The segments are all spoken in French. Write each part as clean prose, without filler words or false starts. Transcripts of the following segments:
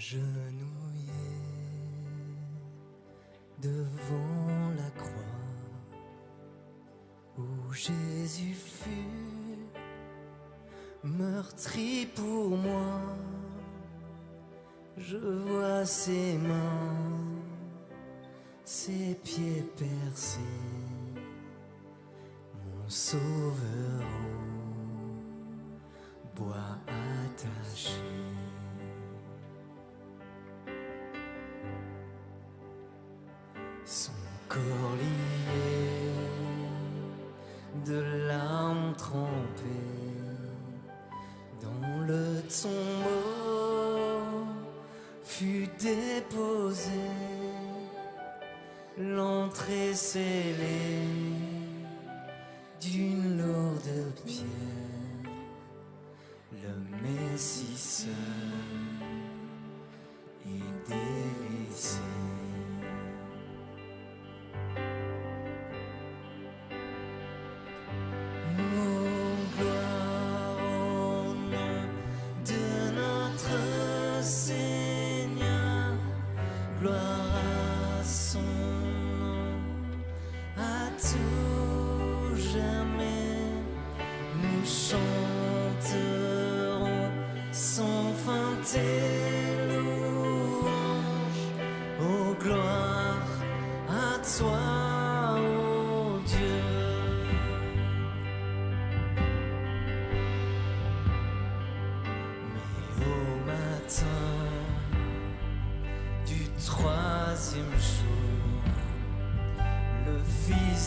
Agenouillé devant la croix où Jésus fut meurtri pour moi, je vois ses mains, ses pieds percés, mon sauveur au bois attaché. Son corps lié, de larmes trempées, dans le tombeau fut déposé, l'entrée scellée d'une lourde pierre, le Messie seul est délaissé.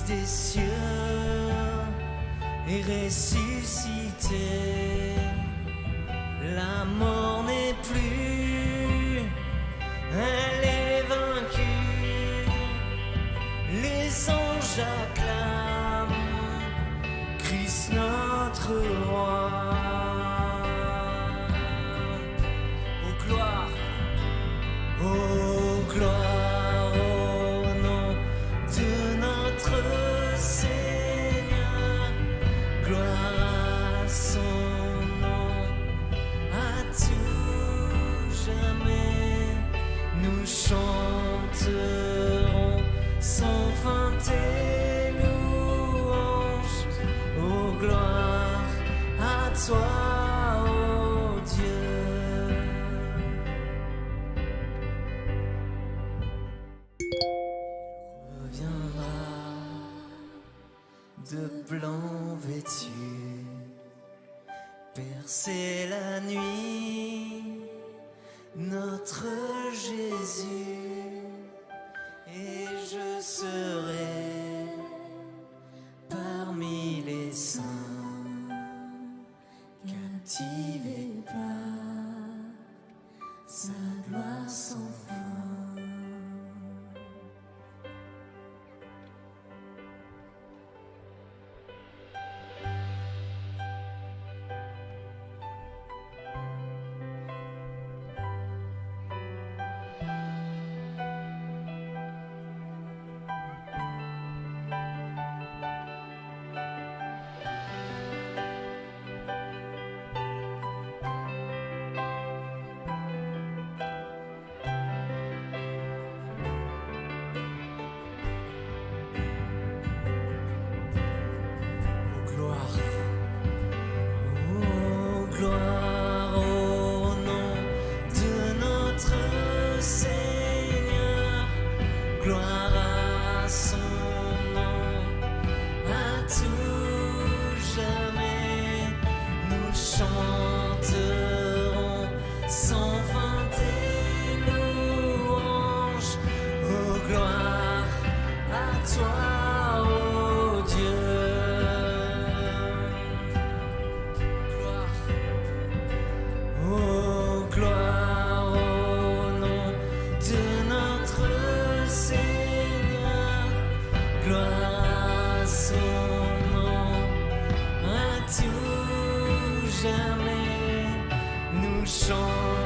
Des cieux est ressuscité, la mort n'est plus, elle est vaincue, les anges acclament Christ notre roi. Ô gloire, ô gloire. Chanterons sans fin tes louanges, ô gloire à toi, ô Dieu. Reviendra de blanc vêtu, percer la nuit, notre Jésus. Et je serai parmi les saints, captivé par sa gloire sans fin.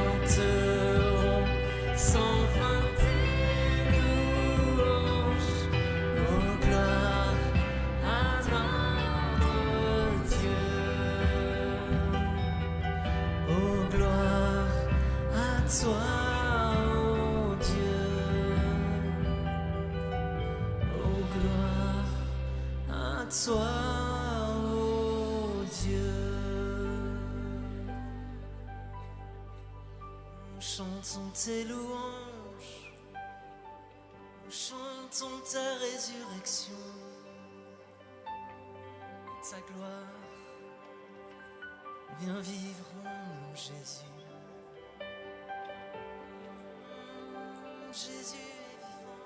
Chanterons sans fin tes louanges, ô gloire à notre Dieu, ô gloire à toi. toi, ô Dieu. Nous chantons tes louanges, nous chantons ta résurrection, ta gloire. Viens vivre en nous, Jésus. Jésus est vivant.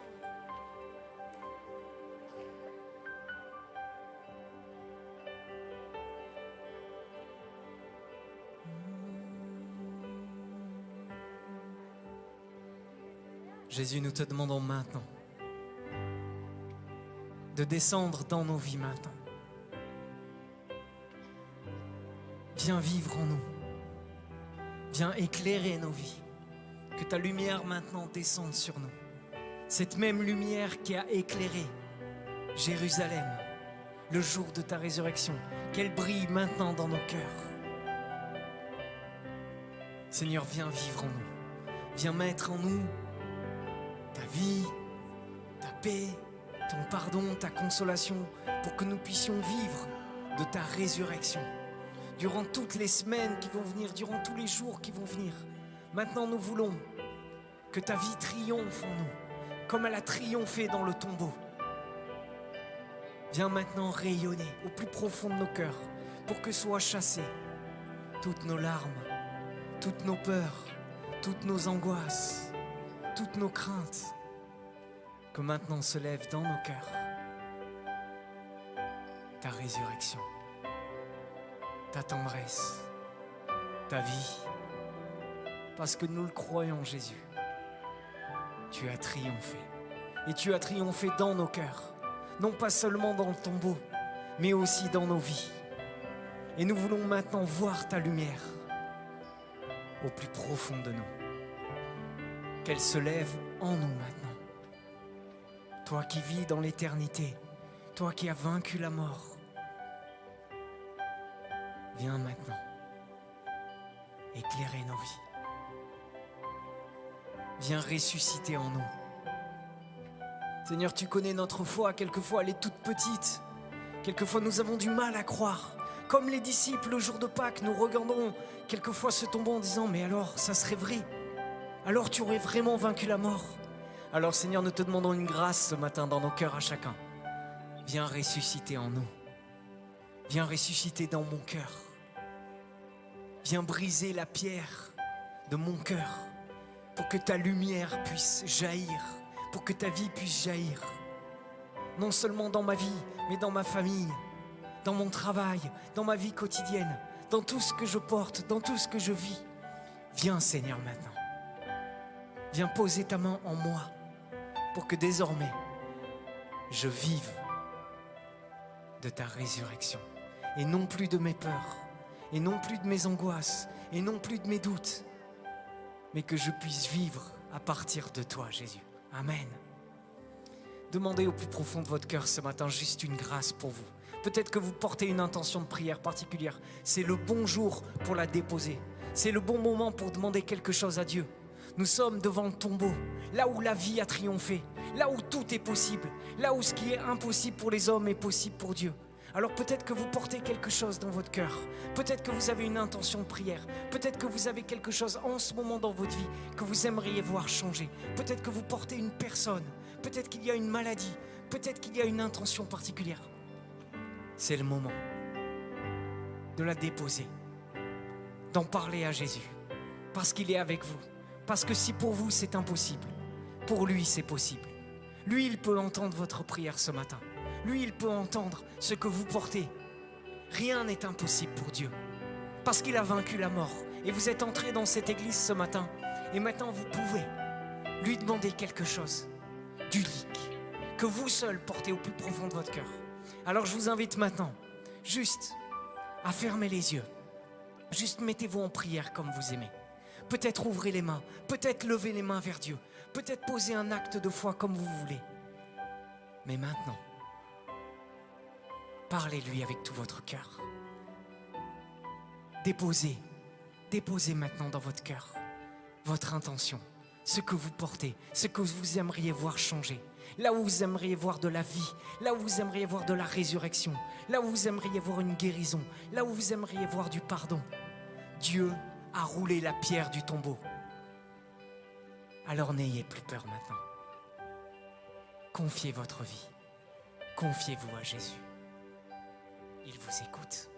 Jésus, nous te demandons maintenant de descendre dans nos vies maintenant. Viens vivre en nous. Viens éclairer nos vies. Que ta lumière maintenant descende sur nous. Cette même lumière qui a éclairé Jérusalem le jour de ta résurrection, qu'elle brille maintenant dans nos cœurs. Seigneur, viens vivre en nous. Viens mettre en nous ta vie, ta paix, ton pardon, ta consolation, pour que nous puissions vivre de ta résurrection. Durant toutes les semaines qui vont venir, durant tous les jours qui vont venir. Maintenant, nous voulons que ta vie triomphe en nous, comme elle a triomphé dans le tombeau. Viens maintenant rayonner au plus profond de nos cœurs, pour que soient chassées toutes nos larmes, toutes nos peurs, toutes nos angoisses, toutes nos craintes. Que maintenant se lève dans nos cœurs ta résurrection, ta tendresse, ta vie. Parce que nous le croyons, Jésus. Tu as triomphé. Et tu as triomphé dans nos cœurs. Non pas seulement dans le tombeau, mais aussi dans nos vies. Et nous voulons maintenant voir ta lumière au plus profond de nous. Qu'elle se lève en nous maintenant. Toi qui vis dans l'éternité, toi qui as vaincu la mort, viens maintenant éclairer nos vies. Viens ressusciter en nous. Seigneur, tu connais notre foi, quelquefois elle est toute petite. Quelquefois nous avons du mal à croire. Comme les disciples le jour de Pâques, nous regardons quelquefois ce tombeau en disant « Mais alors, ça serait vrai? Alors tu aurais vraiment vaincu la mort ?» Alors Seigneur, nous te demandons une grâce ce matin dans nos cœurs à chacun. Viens ressusciter en nous. Viens ressusciter dans mon cœur. Viens briser la pierre de mon cœur pour que ta lumière puisse jaillir, pour que ta vie puisse jaillir. Non seulement dans ma vie, mais dans ma famille, dans mon travail, dans ma vie quotidienne, dans tout ce que je porte, dans tout ce que je vis. Viens Seigneur maintenant. Viens poser ta main en moi pour que désormais je vive de ta résurrection et non plus de mes peurs, et non plus de mes angoisses, et non plus de mes doutes, mais que je puisse vivre à partir de toi, Jésus. Amen. Demandez au plus profond de votre cœur ce matin juste une grâce pour vous. Peut-être que vous portez une intention de prière particulière. C'est le bon jour pour la déposer. C'est le bon moment pour demander quelque chose à Dieu. Nous sommes devant le tombeau, là où la vie a triomphé, là où tout est possible, là où ce qui est impossible pour les hommes est possible pour Dieu. Alors peut-être que vous portez quelque chose dans votre cœur, peut-être que vous avez une intention de prière, peut-être que vous avez quelque chose en ce moment dans votre vie que vous aimeriez voir changer, peut-être que vous portez une personne, peut-être qu'il y a une maladie, peut-être qu'il y a une intention particulière. C'est le moment de la déposer, d'en parler à Jésus, parce qu'il est avec vous, parce que si pour vous c'est impossible, pour lui c'est possible. Lui, il peut entendre votre prière ce matin. Lui, il peut entendre ce que vous portez. Rien n'est impossible pour Dieu, parce qu'il a vaincu la mort. Et vous êtes entrés dans cette église ce matin, et maintenant vous pouvez lui demander quelque chose d'unique, que vous seul portez au plus profond de votre cœur. Alors je vous invite maintenant, juste à fermer les yeux. Juste mettez-vous en prière comme vous aimez. Peut-être ouvrez les mains, peut-être levez les mains vers Dieu, peut-être posez un acte de foi comme vous voulez. Mais maintenant, parlez-lui avec tout votre cœur. Déposez maintenant dans votre cœur votre intention, ce que vous portez, ce que vous aimeriez voir changer, là où vous aimeriez voir de la vie, là où vous aimeriez voir de la résurrection, là où vous aimeriez voir une guérison, là où vous aimeriez voir du pardon. Dieu a roulé la pierre du tombeau. Alors n'ayez plus peur maintenant. Confiez votre vie. Confiez-vous à Jésus. Il vous écoute.